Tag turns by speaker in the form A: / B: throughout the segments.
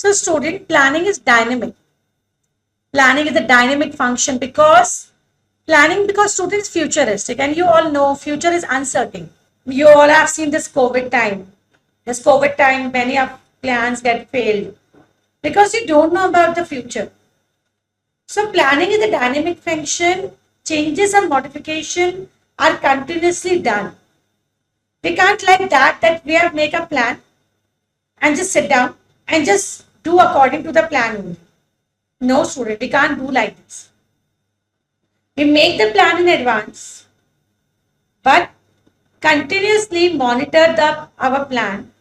A: So student, planning is dynamic. Planning is a dynamic function because student is futuristic, and you all know future is uncertain. You all have seen this COVID time. This COVID time, many of plans get failed because you don't know about the future. So planning is a dynamic function. Changes and modification are continuously done. We can't like that we have make a plan and just sit down and just do according to the plan only. No, student, we can't do like this. We make the plan in advance, but continuously monitor our plan.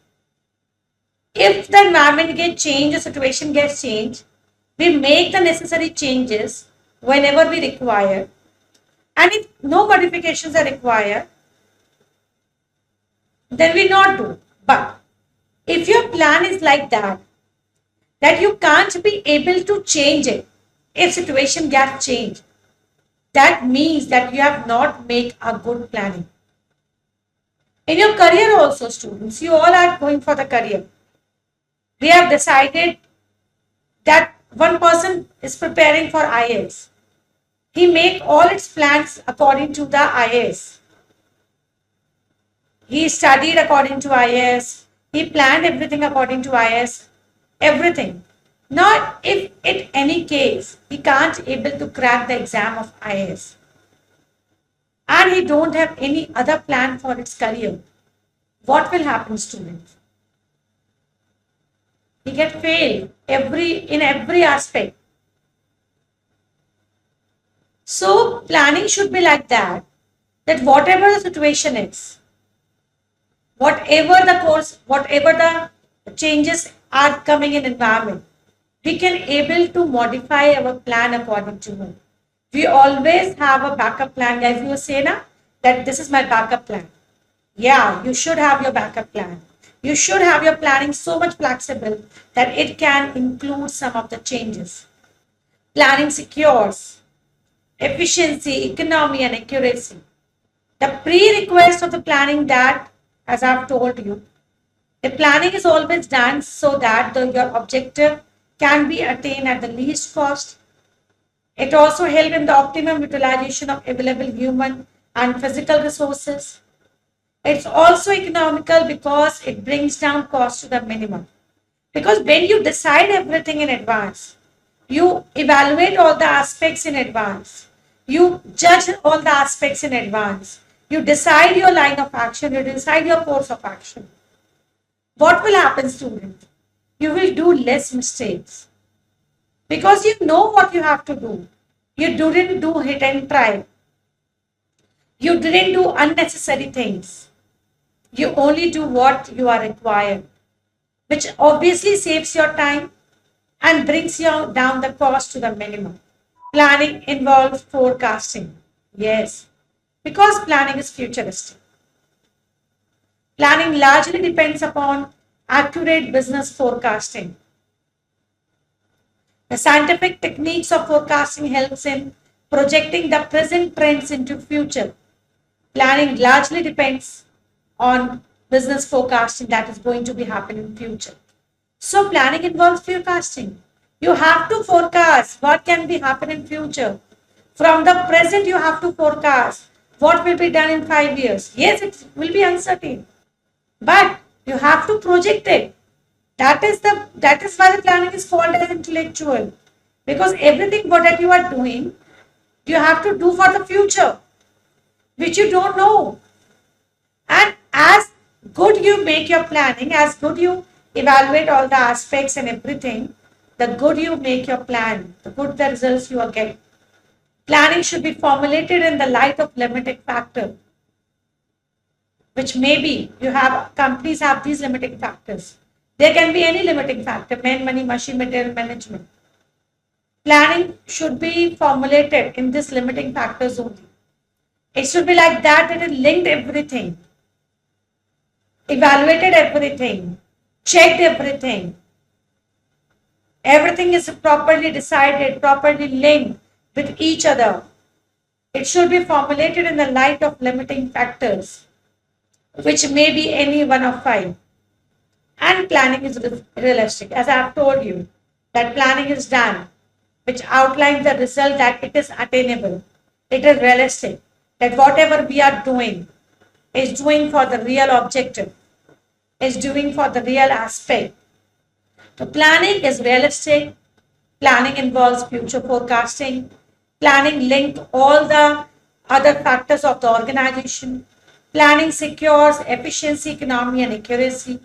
A: If the environment gets changed, the situation gets changed, we make the necessary changes whenever we require. And if no modifications are required, then we not do. But if your plan is like that you can't be able to change it if situation gets changed, that means that you have not made a good planning. In your career also, students, you all are going for the career. We have decided that one person is preparing for IAS. He make all its plans according to the IAS. He studied according to IAS. He planned everything according to IAS. Everything. Now, if in any case he can't able to crack the exam of IAS and he don't have any other plan for its career, what will happen, students? He get failed in every aspect. So planning should be like that whatever the situation is, whatever the course, whatever the changes are coming in environment, we can able to modify our plan according to it. We always have a backup plan, guys. You say na that this is my backup plan. Yeah, you should have your backup plan. You should have your planning so much flexible that it can include some of the changes. Planning secures efficiency, economy, and accuracy. The prerequisite of the planning that, as I've told you, the planning is always done so that your objective can be attained at the least cost. It also helps in the optimum utilization of available human and physical resources. It's also economical because it brings down cost to the minimum. Because when you decide everything in advance, you evaluate all the aspects in advance, you judge all the aspects in advance, you decide your line of action, you decide your course of action. What will happen, student? You will do less mistakes because you know what you have to do. You didn't do hit and try. You didn't do unnecessary things. You only do what you are required, which obviously saves your time and brings you down the cost to the minimum. Planning involves forecasting. Yes, because planning is futuristic. Planning largely depends upon accurate business forecasting. The scientific techniques of forecasting helps in projecting the present trends into future. Planning largely depends on business forecasting that is going to be happening in future. So planning involves forecasting. You have to forecast what can be happen in future. From the present, you have to forecast what will be done in 5 years. Yes, it will be uncertain, but you have to project it. That is why the planning is called as intellectual, because everything what you are doing, you have to do for the future, which you don't know. And as good you make your planning, as good you evaluate all the aspects and everything, the good you make your plan, the good the results you are getting. Planning should be formulated in the light of limiting factor, which maybe you have companies have these limiting factors. There can be any limiting factor, man, money, machine, material, management. Planning should be formulated in this limiting factors only. It should be like that it linked everything, evaluated everything, checked everything. Everything is properly decided, properly linked with each other. It should be formulated in the light of limiting factors, which may be any one of 5. And planning is realistic. As I have told you, that planning is done, which outlines the result that it is attainable, it is realistic, that whatever we are doing is doing for the real objective, is doing for the real aspect. So planning is realistic. Planning involves future forecasting. Planning links all the other factors of the organization. Planning secures efficiency, economy, and accuracy.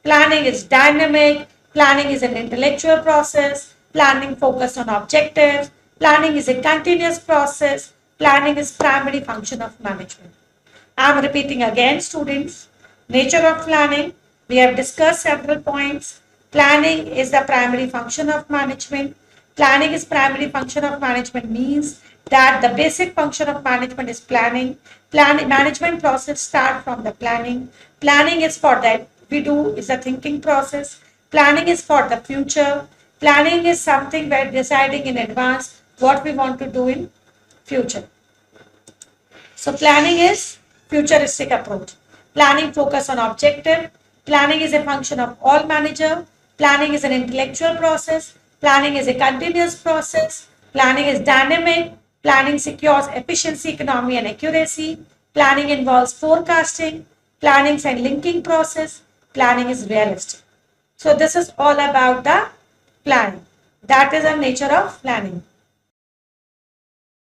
A: Planning is dynamic. Planning is an intellectual process. Planning focus on objectives. Planning is a continuous process. Planning is primary function of management. I am repeating again, students. Nature of planning. We have discussed several points. Planning is the primary function of management. Planning is primary function of management means that the basic function of management is planning. Planning management process start from the planning. Planning is for that we do is a thinking process. Planning is for the future. Planning is something where deciding in advance what we want to do in future. So planning is futuristic approach. Planning focus on objective. Planning is a function of all manager. Planning is an intellectual process. Planning is a continuous process. Planning is dynamic. Planning secures efficiency, economy, and accuracy. Planning involves forecasting. Planning is a linking process. Planning is realistic. So this is all about the planning. That is the nature of planning.